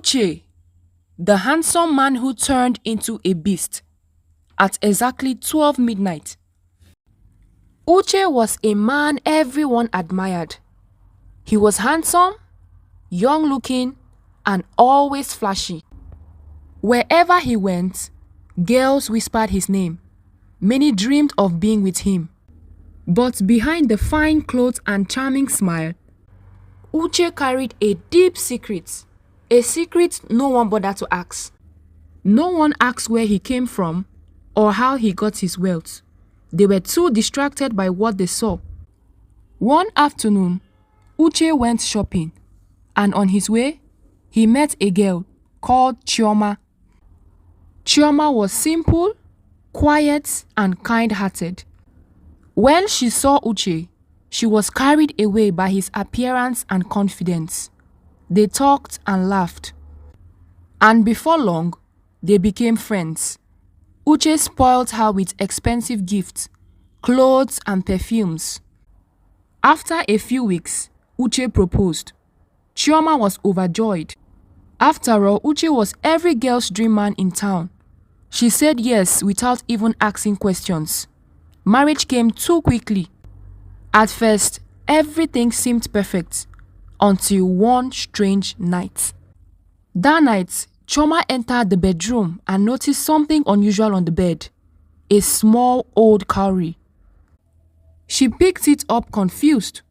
Uche, the handsome man who turned into a beast at exactly 12 midnight. Uche was a man everyone admired. He was handsome, young-looking, and always flashy. Wherever he went, girls whispered his name. Many dreamed of being with him. But behind the fine clothes and charming smile, Uche carried a deep secret. A secret no one bothered to ask. No one asked where he came from or how he got his wealth. They were too distracted by what they saw. One afternoon, Uche went shopping, and on his way, he met a girl called Chioma. Chioma was simple, quiet, and kind-hearted. When she saw Uche, she was carried away by his appearance and confidence. They talked and laughed. And before long, they became friends. Uche spoiled her with expensive gifts, clothes, and perfumes. After a few weeks, Uche proposed. Chioma was overjoyed. After all, Uche was every girl's dream man in town. She said yes without even asking questions. Marriage came too quickly. At first, everything seemed perfect until one strange night. That night, Chioma entered the bedroom and noticed something unusual on the bed. A small old cowrie. She picked it up confused.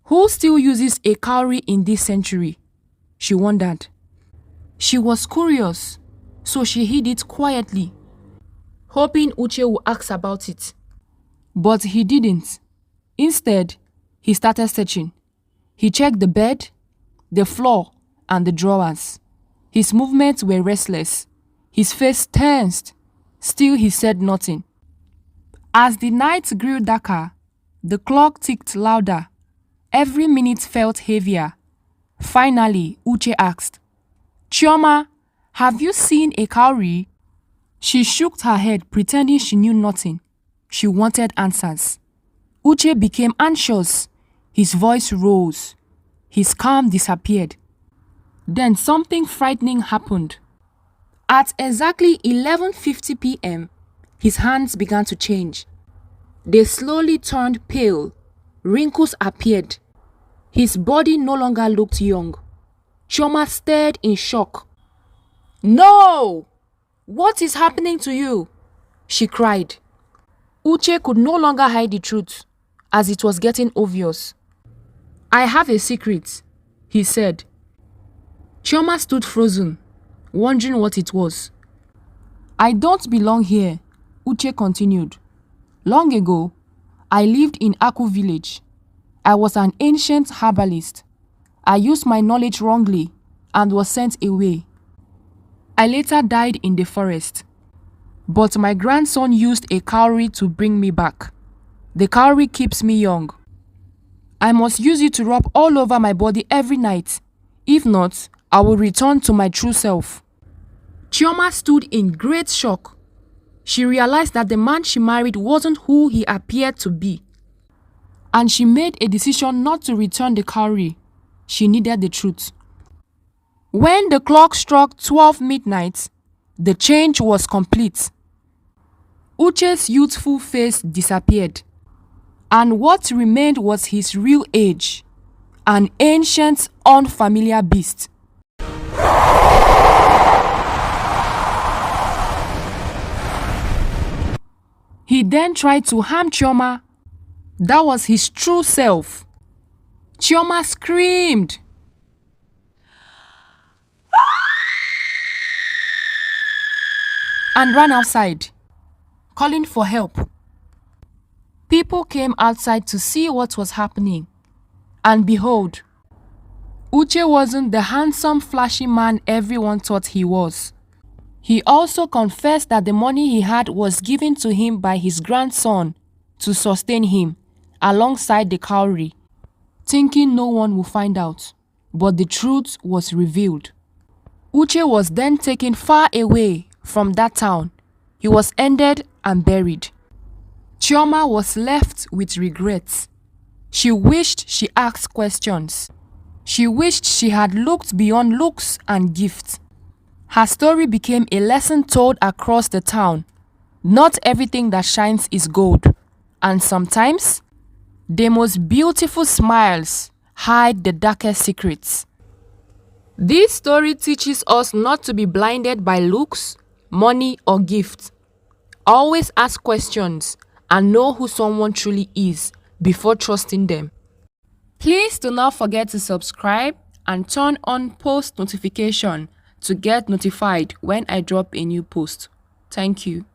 Who still uses a cowrie in this century? She wondered. She was curious, so she hid it quietly, hoping Uche would ask about it. But he didn't. Instead, he started searching. He checked the bed, the floor, and the drawers. His movements were restless. His face tensed. Still, he said nothing. As the night grew darker, the clock ticked louder. Every minute felt heavier. Finally, Uche asked, "Chioma, have you seen a cowrie?" She shook her head, pretending she knew nothing. She wanted answers. Uche became anxious. His voice rose. His calm disappeared. Then something frightening happened. At exactly 11:50 p.m., his hands began to change. They slowly turned pale. Wrinkles appeared. His body no longer looked young. Chioma stared in shock. "No! What is happening to you?" she cried. Uche could no longer hide the truth, as it was getting obvious. "I have a secret," he said. Chioma stood frozen, wondering what it was. "I don't belong here," Uche continued. "Long ago, I lived in Aku village. I was an ancient herbalist. I used my knowledge wrongly and was sent away. I later died in the forest. But my grandson used a cowrie to bring me back. The cowrie keeps me young. I must use it to rub all over my body every night. If not, I will return to my true self." Chioma stood in great shock. She realized that the man she married wasn't who he appeared to be. And she made a decision not to return the cowrie. She needed the truth. When the clock struck 12 midnight, the change was complete. Uche's youthful face disappeared, and what remained was his real age, an ancient, unfamiliar beast. He then tried to harm Chioma. That was his true self. Chioma screamed and ran outside, calling for help. People came outside to see what was happening. And behold, Uche wasn't the handsome, flashy man everyone thought he was. He also confessed that the money he had was given to him by his grandson to sustain him, alongside the cowrie, thinking no one would find out. But the truth was revealed. Uche was then taken far away from that town. He was ended and buried. Chioma was left with regrets. She wished she asked questions. She wished she had looked beyond looks and gifts. Her story became a lesson told across the town. Not everything that shines is gold, and sometimes the most beautiful smiles hide the darkest secrets. This story teaches us not to be blinded by looks, money, or gifts. Always ask questions and know who someone truly is before trusting them. Please do not forget to subscribe and turn on post notification to get notified when I drop a new post. Thank you.